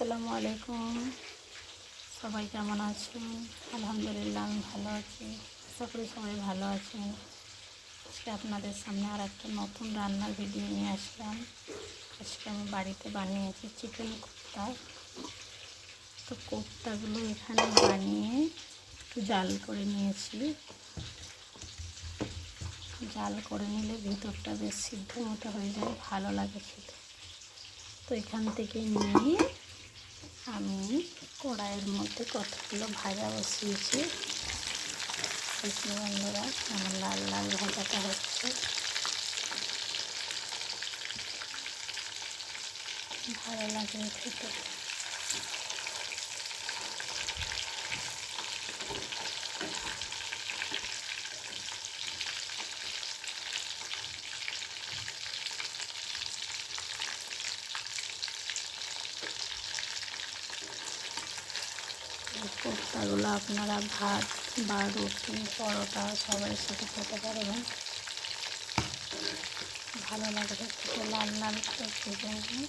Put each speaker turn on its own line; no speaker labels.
আসসালামু আলাইকুম। সবাই কেমন আছেন? আলহামদুলিল্লাহ আমি ভালো আছি। আশা করি সবাই ভালো আছেন। আজকে আপনাদের সামনে আর একটা নতুন রান্নার ভিডিও নিয়ে আসলাম। আজকে আমি বাড়িতে বানিয়েছি চিকেন কোফতা। তো কোফতাগুলো এখানে বানিয়ে একটু জাল করে নিয়েছি। জাল করে নিলে ভিতরটা বেশ সিদ্ধ মতো হয়ে যায়, ভালো লাগে খেতে। তো এখান থেকে নিয়ে আমি কড়াইয়ের মধ্যে কতগুলো ভাজা বসিয়েছি। বন্ধুরা, আমার লাল লাল ভাজাটা হচ্ছে, ভালো লাগে খেতে। কোফতাগুলো আপনারা ভাত বা রুটি, পরোটা সবাই সাথে খেতে পারবেন, ভালো লাগে খেতে। লাল লাল করে ভেজে নিয়ে